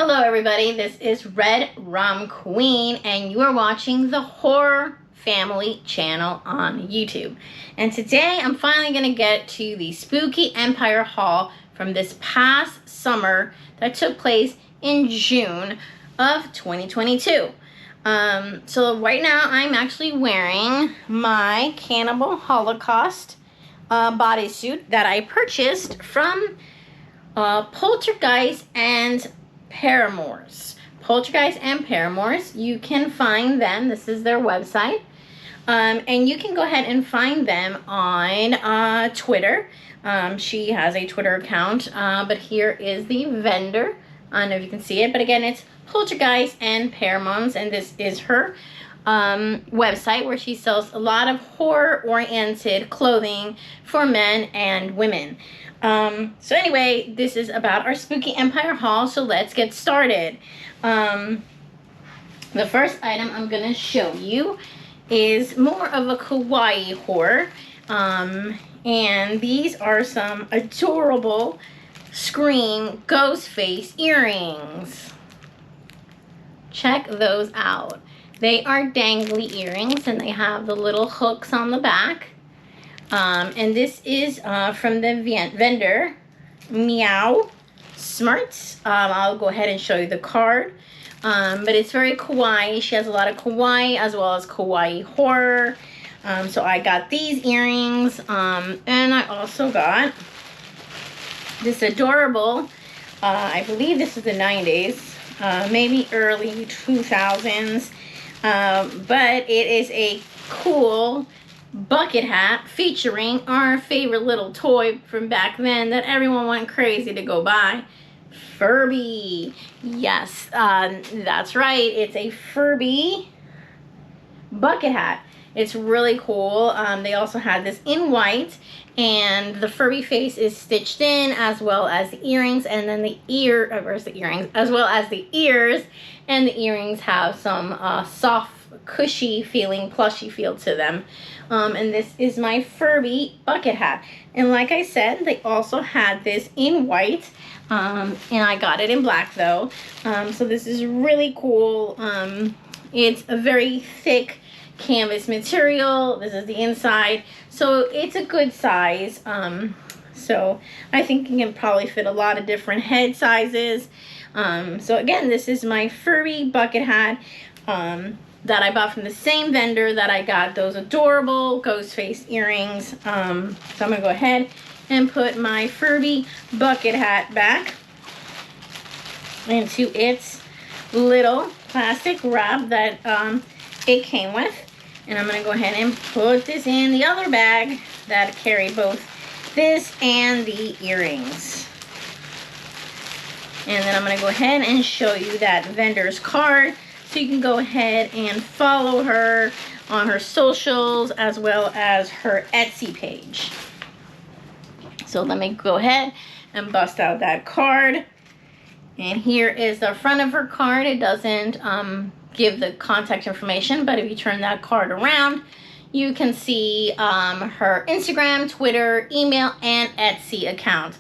Hello everybody, this is Red Rum Queen and you are watching the Horror Family channel on YouTube. And today I'm finally going to get to the Spooky Empire haul from this past summer that took place in June of 2022. So right now I'm actually wearing my Cannibal Holocaust bodysuit that I purchased from Poltergeist and Paramours. Poltergeist and Paramours. You can find them. This is their website. And you can go ahead and find them on Twitter. She has a Twitter account. But here is the vendor. I don't know if you can see it. But again, it's Poltergeist and Paramours. And this is her website where she sells a lot of horror-oriented clothing for men and women. So anyway, this is about our Spooky Empire haul, so let's get started. The first item I'm going to show you is more of a kawaii horror. And these are some adorable Scream ghost face earrings. Check those out. They are dangly earrings and they have the little hooks on the back. And this is from the vendor, Meow Smarts. I'll go ahead and show you the card. But it's very kawaii. She has a lot of kawaii as well as kawaii horror. So I got these earrings. And I also got this adorable, I believe this is the 90s, maybe early 2000s. But it is a cool bucket hat featuring our favorite little toy from back then that everyone went crazy to go buy, Furby. Yes, that's right. It's a Furby bucket hat. It's really cool. They also had this in white, and the Furby face is stitched in, as well as the earrings, and then the earrings, as well as the ears, and the earrings have some soft, cushy feeling, plushy feel to them. And this is my Furby bucket hat. And like I said, they also had this in white. And I got it in black though. So this is really cool. It's a very thick canvas material. This is the inside. So it's a good size. So I think it can probably fit a lot of different head sizes. So again, this is my Furby bucket hat. That I bought from the same vendor that I got those adorable ghost face earrings. So I'm going to go ahead and put my Furby bucket hat back into its little plastic wrap that it came with. And I'm going to go ahead and put this in the other bag that carried both this and the earrings. And then I'm going to go ahead and show you that vendor's card. So you can go ahead and follow her on her socials as well as her Etsy page. So let me go ahead and bust out that card. And here is the front of her card. It doesn't give the contact information, but if you turn that card around, you can see her Instagram, Twitter, email, and Etsy account.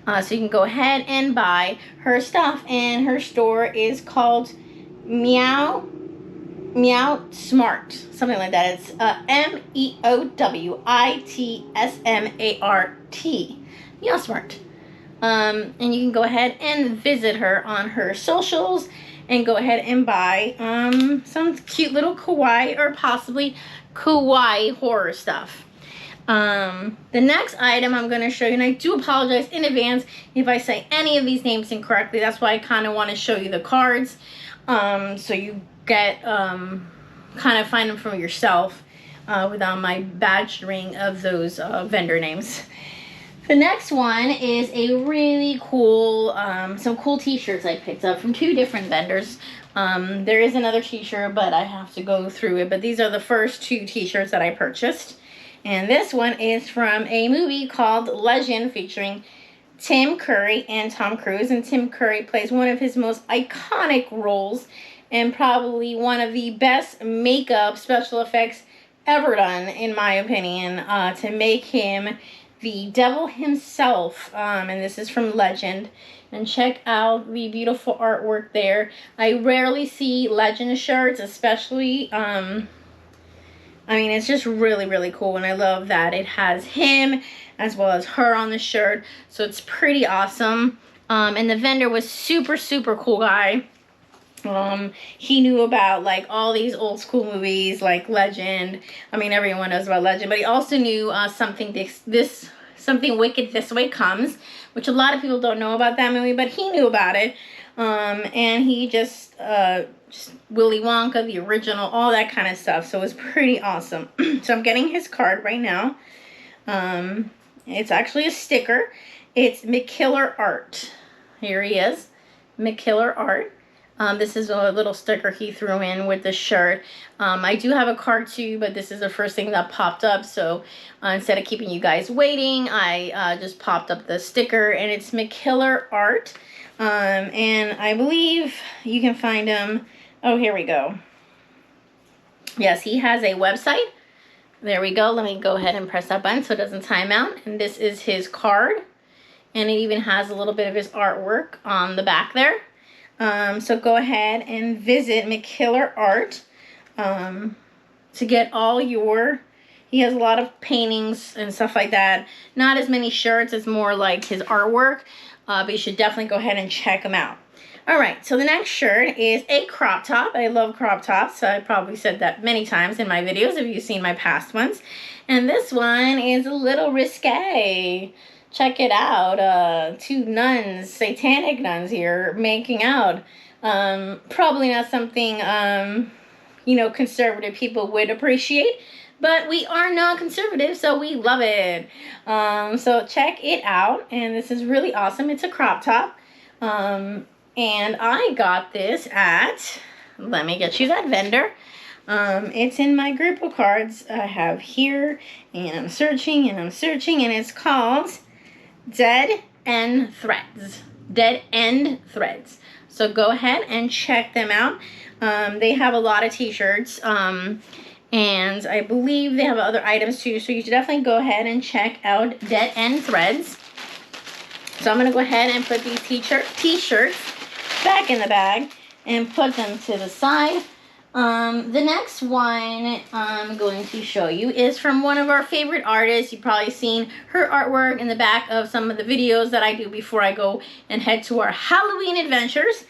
So you can go ahead and buy her stuff. And her store is called Meow Smart, something like that. It's MEOWITSMART, Meow Smart. And you can go ahead and visit her on her socials and go ahead and buy some cute little kawaii or possibly kawaii horror stuff. The next item I'm going to show you, and I do apologize in advance if I say any of these names incorrectly. That's why I kind of want to show you the cards. So you get, kind of find them for yourself, without my badgering of those, vendor names. The next one is a really cool, some cool t-shirts I picked up from two different vendors. There is another t-shirt, but I have to go through it. But these are the first two t-shirts that I purchased. And this one is from a movie called Legend featuring Tim Curry and Tom Cruise. And Tim Curry plays one of his most iconic roles and probably one of the best makeup special effects ever done, in my opinion, to make him the devil himself, and this is from Legend. And check out the beautiful artwork there. I rarely see Legend shirts, especially, I mean, it's just really, really cool. And I love that it has him as well as her on the shirt. So it's pretty awesome. And the vendor was super, super cool guy. He knew about like all these old school movies like Legend. I mean, everyone knows about Legend, but he also knew something Wicked This Way Comes, which a lot of people don't know about that movie, but he knew about it. And he just Willy Wonka, the original, all that kind of stuff. So it was pretty awesome. So I'm getting his card right now. It's actually a sticker. It's McKiller Art. Here he is, McKiller Art. This is a little sticker he threw in with the shirt. I do have a card too, but this is the first thing that popped up. So instead of keeping you guys waiting, I just popped up the sticker, and it's McKiller Art. And I believe you can find him. Oh, here we go. Yes, he has a website. There we go. Let me go ahead and press that button so it doesn't time out. And this is his card. And it even has a little bit of his artwork on the back there. So go ahead and visit McKiller Art to get all your... He has a lot of paintings and stuff like that. Not as many shirts. It's more like his artwork. But you should definitely go ahead and check him out. Alright, so the next shirt is a crop top. I love crop tops. I probably said that many times in my videos if you've seen my past ones. And this one is a little risque. Check it out. Two nuns, satanic nuns here, making out. Probably not something, you know, conservative people would appreciate. But we are non-conservative, so we love it. So check it out. And this is really awesome. It's a crop top. And I got this at, let me get you that vendor. It's in my group of cards I have here. And I'm searching, and it's called Dead End Threads. Dead End Threads. So go ahead and check them out. They have a lot of t-shirts. And I believe they have other items too. So you should definitely go ahead and check out Dead End Threads. So I'm going to go ahead and put these t-shirts back in the bag and put them to the side. The next one I'm going to show you is from one of our favorite artists. You've probably seen her artwork in the back of some of the videos that I do before I go and head to our Halloween adventures.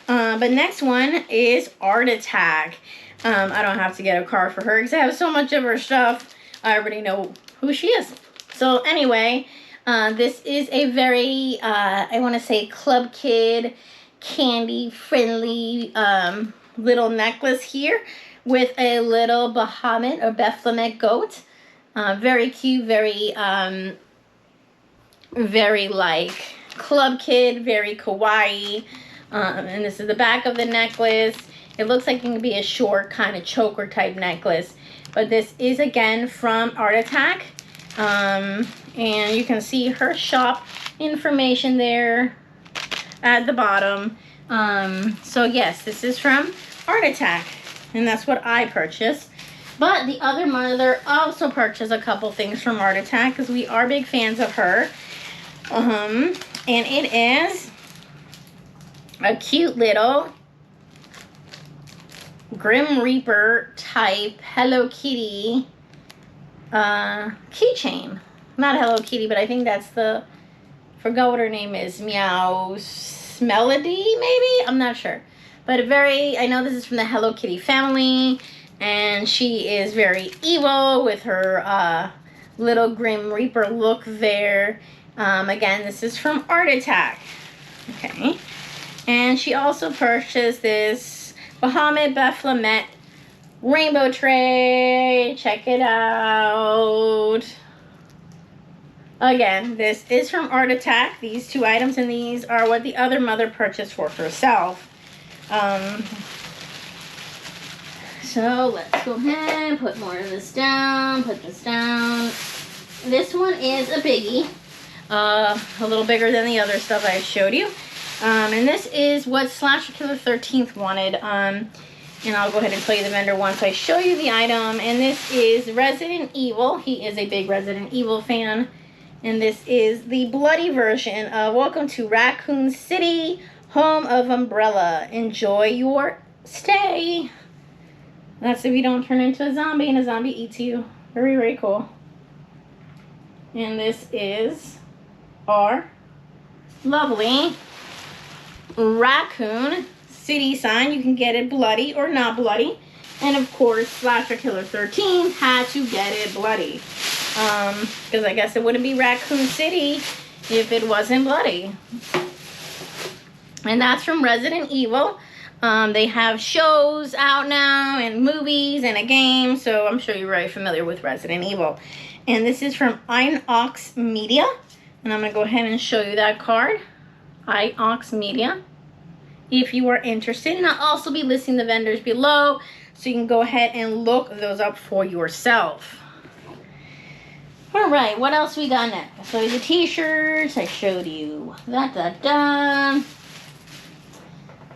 But next one is Art Attack. I don't have to get a card for her because I have so much of her stuff. I already know who she is. So anyway, this is a very, I want to say Club Kid, candy friendly little necklace here with a little Bahamut or Baphomet goat. Very cute, very like Club Kid, very kawaii. And this is the back of the necklace. It looks like it can be a short kind of choker type necklace. But this is again from Art Attack. And you can see her shop information there at the bottom. So yes, this is from Art Attack. And that's what I purchased. But the other mother also purchased a couple things from Art Attack because we are big fans of her. And it is a cute little Grim Reaper type Hello Kitty keychain. Not Hello Kitty, but I think that's the, forgot what her name is, Meow Melody maybe? I'm not sure. But I know this is from the Hello Kitty family, and she is very evil with her little Grim Reaper look there. Again, this is from Art Attack. Okay. And she also purchased this Bahamut Baphomet rainbow tray. Check it out. Again, this is from Art Attack. These two items, and these are what the other mother purchased for herself. So let's go ahead and put more of this down. Put this down. This one is a biggie. A little bigger than the other stuff I showed you. And this is what Slasher Killer 13th wanted. And I'll go ahead and tell you the vendor once I show you the item. And this is Resident Evil. He is a big Resident Evil fan. And this is the bloody version of Welcome to Raccoon City, home of Umbrella. Enjoy your stay. That's if you don't turn into a zombie and a zombie eats you. Very, very cool. And this is our lovely Raccoon City sign. You can get it bloody or not bloody. And of course, Slasher Killer 13 had to get it bloody. Because I guess it wouldn't be Raccoon City if it wasn't bloody. And that's from Resident Evil. They have shows out now and movies and a game. So I'm sure you're very familiar with Resident Evil. And this is from Inox Media. And I'm going to go ahead and show you that card. Inox Media. If you are interested. And I'll also be listing the vendors below. So you can go ahead and look those up for yourself. Alright, what else we got next? So the t-shirts, I showed you. The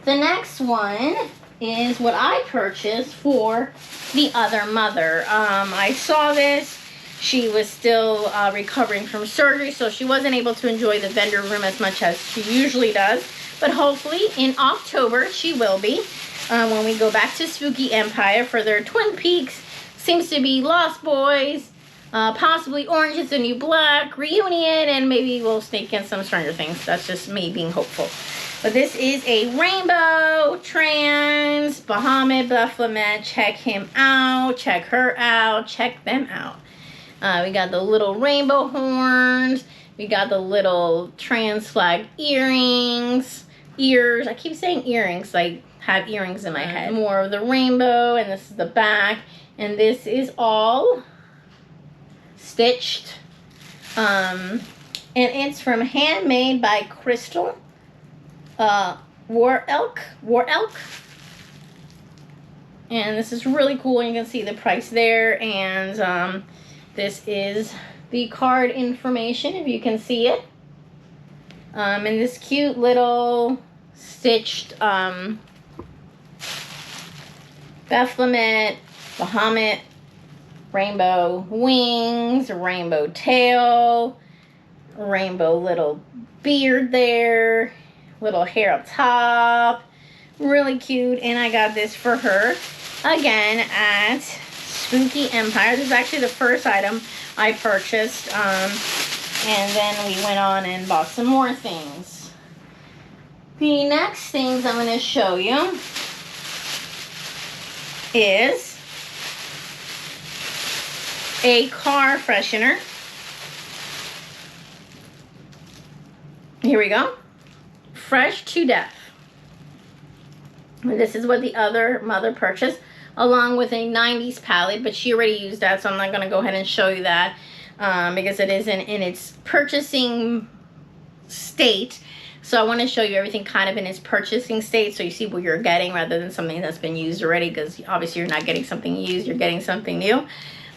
next one is what I purchased for the other mother. I saw this. She was still recovering from surgery, so she wasn't able to enjoy the vendor room as much as she usually does. But hopefully in October she will be. When we go back to Spooky Empire for their Twin Peaks. Seems to be Lost Boys. Possibly Orange is the New Black, Reunion, and maybe we'll sneak in some Stranger Things. That's just me being hopeful. But this is a rainbow trans Bahamut Baphomet. Check him out, check her out, check them out. We got the little rainbow horns. We got the little trans flag earrings, ears. I keep saying earrings, like have earrings in my head. More of the rainbow, and this is the back. And this is all stitched, and it's from Handmade by Crystal War Elk, and this is really cool. You can see the price there, and this is the card information if you can see it, and this cute little stitched Baphomet, Bahamut, rainbow wings, rainbow tail, rainbow little beard there, little hair up top. Really cute. And I got this for her again at Spooky Empire. This is actually the first item I purchased. And then we went on and bought some more things. The next things I'm going to show you is a car freshener. Here we go. Fresh to Death. This is what the other mother purchased, along with a 90s palette, but she already used that, so I'm not going to go ahead and show you that because it isn't in its purchasing state. So I want to show you everything kind of in its purchasing state so you see what you're getting rather than something that's been used already, because obviously you're not getting something used, you're getting something new.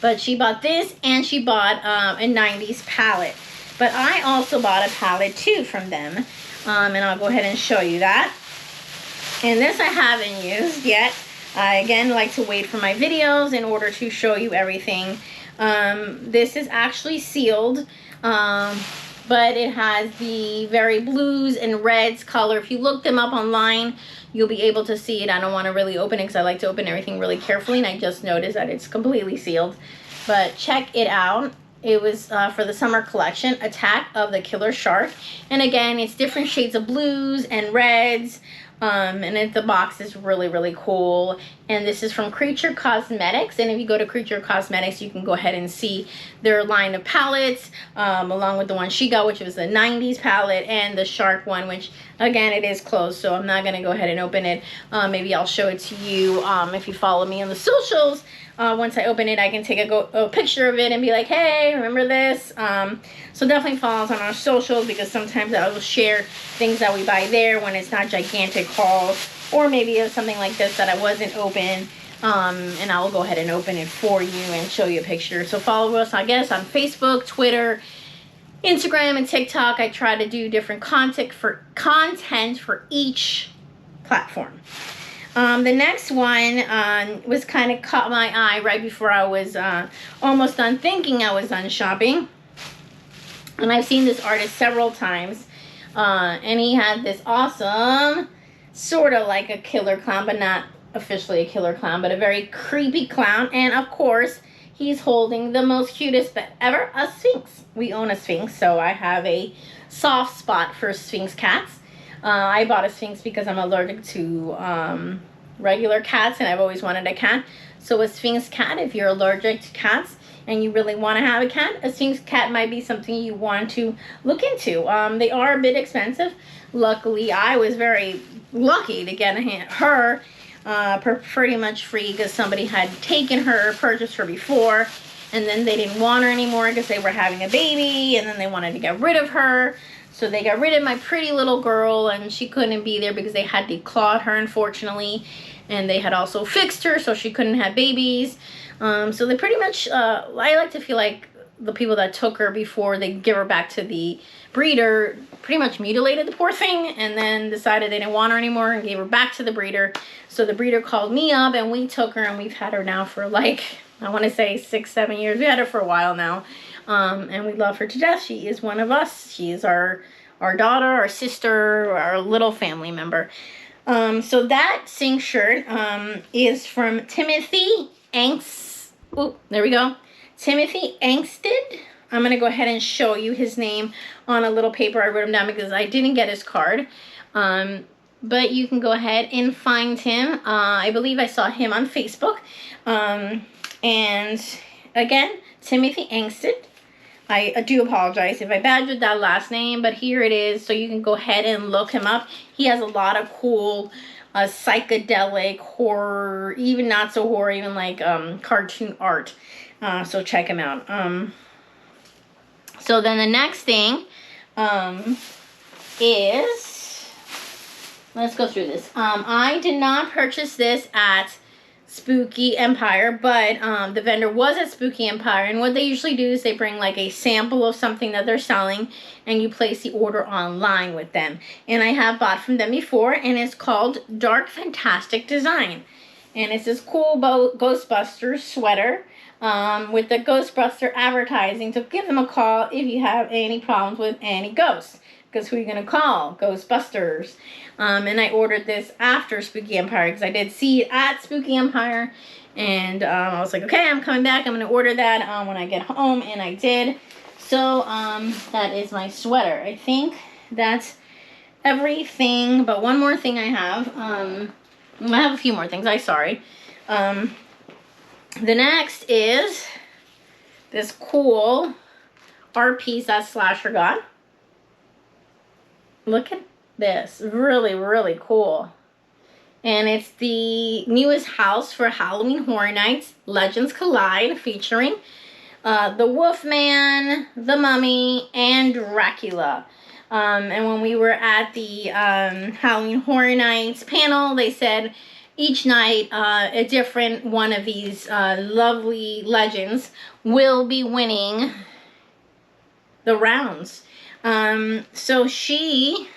But she bought this, and she bought a 90s palette. But I also bought a palette too from them. And I'll go ahead and show you that. And this I haven't used yet. I, again, like to wait for my videos in order to show you everything. This is actually sealed. But it has the very blues and reds color. If you look them up online, you'll be able to see it. I don't want to really open it because I like to open everything really carefully, and I just noticed that it's completely sealed. But check it out. It was for the summer collection, Attack of the Killer Shark. And again, it's different shades of blues and reds. And the box is really, really cool. And this is from Creature Cosmetics. And if you go to Creature Cosmetics, you can go ahead and see their line of palettes, along with the one she got, which was the 90s palette, and the shark one, which, again, it is closed, so I'm not going to go ahead and open it. Maybe I'll show it to you if you follow me on the socials. Once I open it, I can take a picture of it and be like, hey, remember this? So definitely follow us on our socials, because sometimes I will share things that we buy there when it's not gigantic hauls, or maybe it's something like this that I wasn't open, and I will go ahead and open it for you and show you a picture. So follow us, I guess, on Facebook, Twitter, Instagram, and TikTok. I try to do different content for each platform. The next one was kind of caught my eye right before I was almost done thinking I was done shopping. And I've seen this artist several times. And he had this awesome, sort of like a killer clown, but not officially a killer clown, but a very creepy clown. And of course, he's holding the most cutest pet ever, a Sphinx. We own a Sphinx, so I have a soft spot for Sphinx cats. I bought a Sphinx because I'm allergic to regular cats, and I've always wanted a cat. So a Sphinx cat, if you're allergic to cats and you really want to have a cat, a Sphinx cat might be something you want to look into. They are a bit expensive. Luckily, I was very lucky to get her pretty much free because somebody had taken her, purchased her before, and then they didn't want her anymore because they were having a baby, and then they wanted to get rid of her. So they got rid of my pretty little girl, and she couldn't be there because they had declawed her, unfortunately. And they had also fixed her so she couldn't have babies. So they pretty much, I like to feel like the people that took her before they give her back to the breeder pretty much mutilated the poor thing and then decided they didn't want her anymore and gave her back to the breeder. So the breeder called me up and we took her, and we've had her now for like, I want to say 6-7 years. We had her for a while now. And we love her to death. She is one of us. She is our daughter, our sister, our little family member. So that Sing shirt is from Timothy Angst. Oh, there we go. Timothy Angsted. I'm going to go ahead and show you his name on a little paper. I wrote him down because I didn't get his card. But you can go ahead and find him. I believe I saw him on Facebook. And again, Timothy Angsted. I do apologize if I badgered that last name, but here it is. So you can go ahead and look him up. He has a lot of cool psychedelic horror, even not so horror, even like cartoon art. So check him out. So then the next thing is, let's go through this. I did not purchase this at Spooky Empire, but the vendor was at Spooky Empire, and what they usually do is they bring like a sample of something that they're selling, and you place the order online with them. And I have bought from them before, and it's called Dark Fantastic Design, and it's this cool Ghostbusters sweater with the Ghostbuster advertising. So give them a call if you have any problems with any ghosts, because who are you going to call? Ghostbusters. And I ordered this after Spooky Empire because I did see it at Spooky Empire. And I was like, okay, I'm coming back. I'm going to order that when I get home. And I did. So that is my sweater. I think that's everything. But one more thing I have. I have a few more things. I'm sorry. The next is this cool art piece that Slasher got. Look at this. Really, really cool. And it's the newest house for Halloween Horror Nights, Legends Collide, featuring the Wolfman, the Mummy, and Dracula. And when we were at the Halloween Horror Nights panel, they said each night a different one of these lovely legends will be winning the rounds. So she,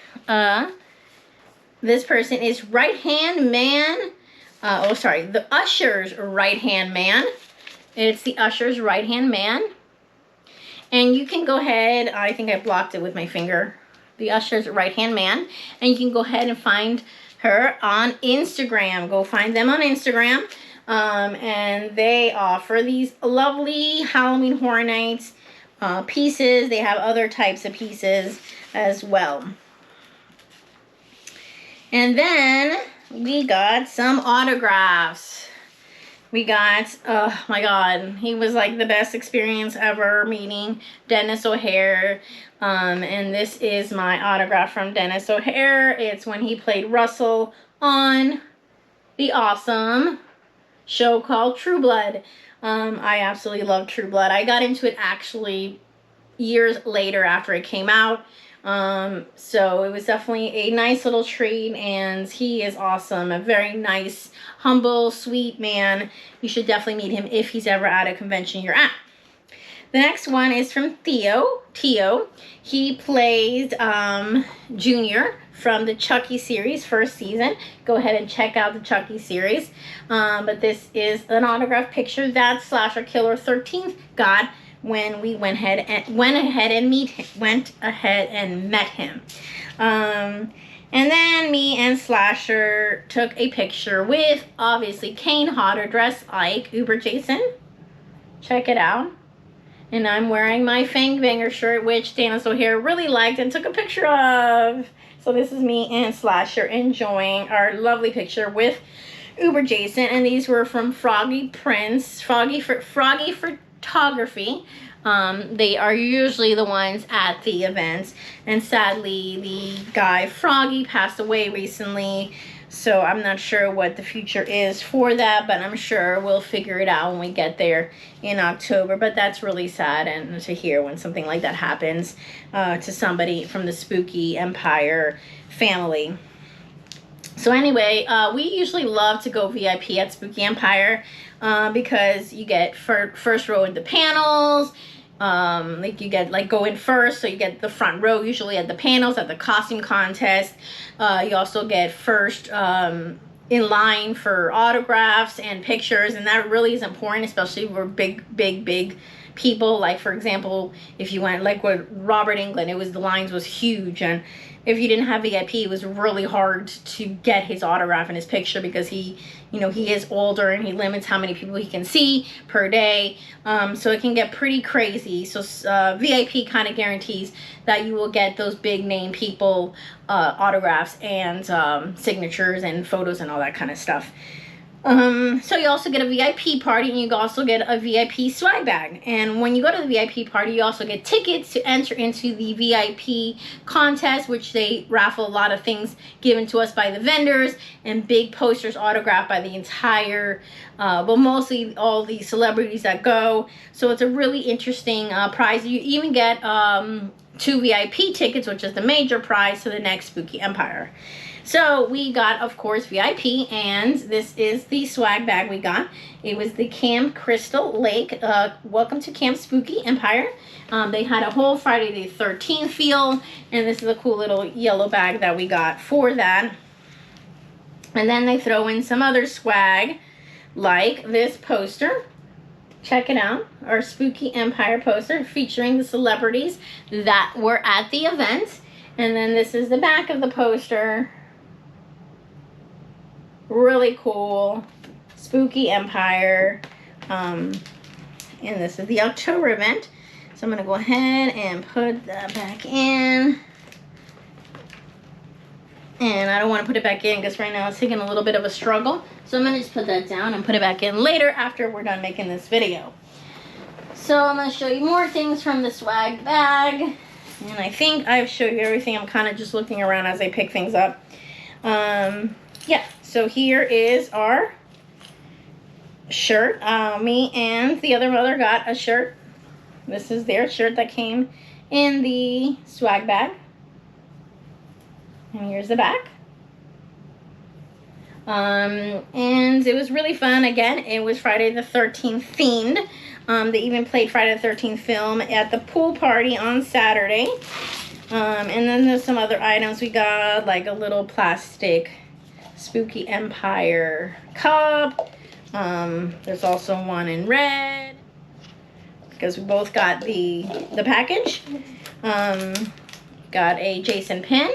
this person is right-hand man, the usher's right-hand man. It's the usher's right-hand man. And you can go ahead, I think I blocked it with my finger, the usher's right-hand man. And you can go ahead and find her on Instagram. Go find them on Instagram. And they offer these lovely Halloween Horror Nights pieces. They have other types of pieces as well. And then we got some autographs. We got, oh my God, he was like the best experience ever meeting Dennis O'Hare. And this is my autograph from Dennis O'Hare. It's when he played Russell on the awesome show called True Blood. I absolutely love True Blood. I got into it actually years later after it came out. So it was definitely a nice little treat, and he is awesome. A very nice, humble, sweet man. You should definitely meet him if he's ever at a convention you're at. The next one is from Theo. He plays Junior from the Chucky series, first season. Go ahead and check out the Chucky series. But this is an autographed picture that Slasher Killer 13th got when we went ahead and met him. And then me and Slasher took a picture with, obviously, Kane Hodder dressed like Uber Jason. Check it out. And I'm wearing my Fang Banger shirt, which Dana O'Hare really liked and took a picture of. So this is me and Slasher enjoying our lovely picture with Uber Jason. And these were from Froggy Photography. They are usually the ones at the events, and sadly the guy Froggy passed away recently, so I'm not sure what the future is for that, but I'm sure we'll figure it out when we get there in October. But that's really sad and to hear when something like that happens to somebody from the Spooky Empire family. So anyway, we usually love to go VIP at Spooky Empire because you get first row in the panels. Like you get go in first, so you get the front row usually at the panels, at the costume contest. You also get first in line for autographs and pictures, and that really is important, especially for big people. Like for example, if you went like with Robert Englund, the lines was huge, and if you didn't have VIP, it was really hard to get his autograph and his picture because he is older and he limits how many people he can see per day. So it can get pretty crazy. So VIP kind of guarantees that you will get those big name people autographs and signatures and photos and all that kind of stuff. So you also get a VIP party, and you also get a VIP swag bag. And when you go to the VIP party, you also get tickets to enter into the VIP contest, which they raffle a lot of things given to us by the vendors, and big posters autographed by the entire, mostly all the celebrities that go. So it's a really interesting prize. You even get 2 VIP tickets, which is the major prize to the next Spooky Empire. So we got, of course, VIP, and this is the swag bag we got. It was the Camp Crystal Lake. Welcome to Camp Spooky Empire. They had a whole Friday the 13th feel, and this is a cool little yellow bag that we got for that. And then they throw in some other swag, like this poster. Check it out, our Spooky Empire poster featuring the celebrities that were at the event. And then this is the back of the poster. Really cool. Spooky Empire. And this is the October event. So I'm going to go ahead and put that back in. And I don't want to put it back in because right now it's taking a little bit of a struggle. So I'm going to just put that down and put it back in later after we're done making this video. So I'm going to show you more things from the swag bag. And I think I've showed you everything. I'm kind of just looking around as I pick things up. Yeah, so here is our shirt. Me and the other mother got a shirt. This is their shirt that came in the swag bag. And here's the back. And it was really fun. Again, it was Friday the 13th themed. They even played Friday the 13th film at the pool party on Saturday. And then there's some other items we got, like a little plastic Spooky Empire cup. There's also one in red because we both got the package. Got a Jason pin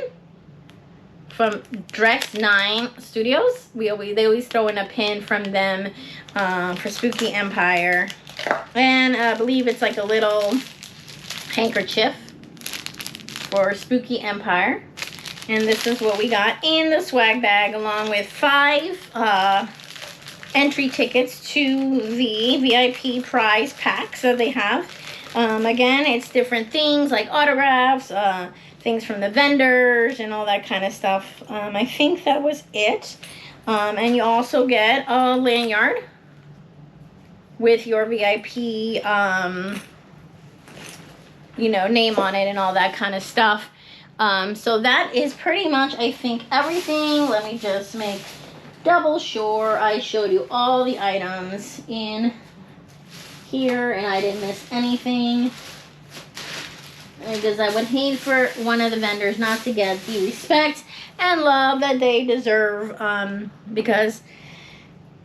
from Drex 9 Studios. They always throw in a pin from them for Spooky Empire. And I believe it's like a little handkerchief for Spooky Empire. And this is what we got in the swag bag, along with 5 entry tickets to the VIP prize packs that they have. Again, it's different things like autographs, things from the vendors, and all that kind of stuff. I think that was it. And you also get a lanyard with your VIP, name on it and all that kind of stuff. So that is pretty much, I think, everything. Let me just make double sure I showed you all the items in here and I didn't miss anything, because I would hate for one of the vendors not to get the respect and love that they deserve, because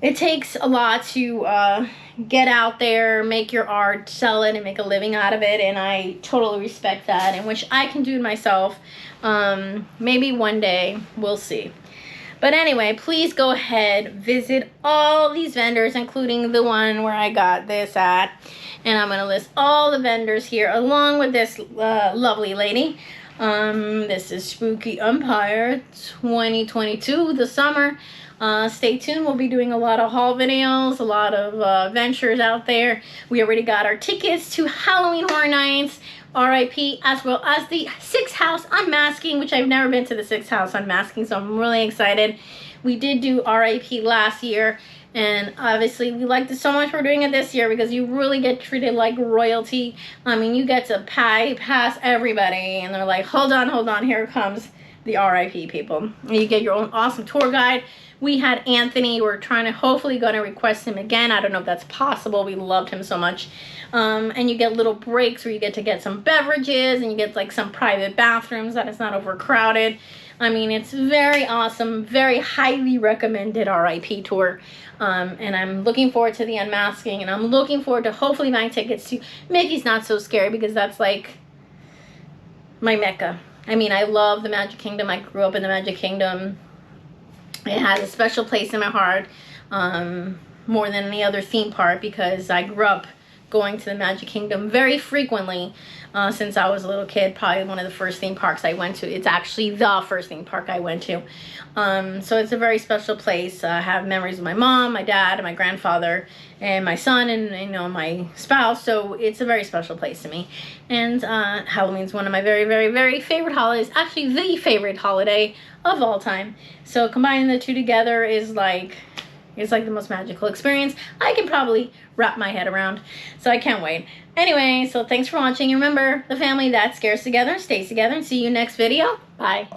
it takes a lot to get out there, make your art, sell it, and make a living out of it. And I totally respect that, and wish I can do it myself. Maybe one day, we'll see. But anyway, please go ahead, visit all these vendors, including the one where I got this at. And I'm going to list all the vendors here, along with this lovely lady. This is Spooky Empire 2022, the summer. Stay tuned. We'll be doing a lot of haul videos, a lot of ventures out there. We already got our tickets to Halloween Horror Nights, RIP, as well as the Sixth House Unmasking, which I've never been to the Sixth House Unmasking, so I'm really excited. We did do RIP last year, and obviously we liked it so much for doing it this year because you really get treated like royalty. I mean, you get to pass everybody, and they're like, hold on, here comes the RIP people. And you get your own awesome tour guide. We had Anthony. We're hopefully going to request him again. I don't know if that's possible. We loved him so much. And you get little breaks where you get some beverages, and you get like some private bathrooms that it's not overcrowded. I mean, it's very awesome, very highly recommended RIP tour. And I'm looking forward to the unmasking, and I'm looking forward to hopefully buying tickets to Mickey's Not So Scary, because that's like my mecca. I mean, I love the Magic Kingdom. I grew up in the Magic Kingdom. It has a special place in my heart, more than any other theme park, because I grew up going to the Magic Kingdom very frequently since I was a little kid. Probably one of the first theme parks I went to. It's actually the first theme park I went to. So it's a very special place. I have memories of my mom, my dad, and my grandfather, and my son, and you know, my spouse. So it's a very special place to me. And Halloween's one of my very, very, very favorite holidays. Actually, the favorite holiday of all time. So combining the two together is like, it's like the most magical experience I can probably wrap my head around. So I can't wait. Anyway, so thanks for watching. Remember, the family that scares together stays together. And see you next video. Bye.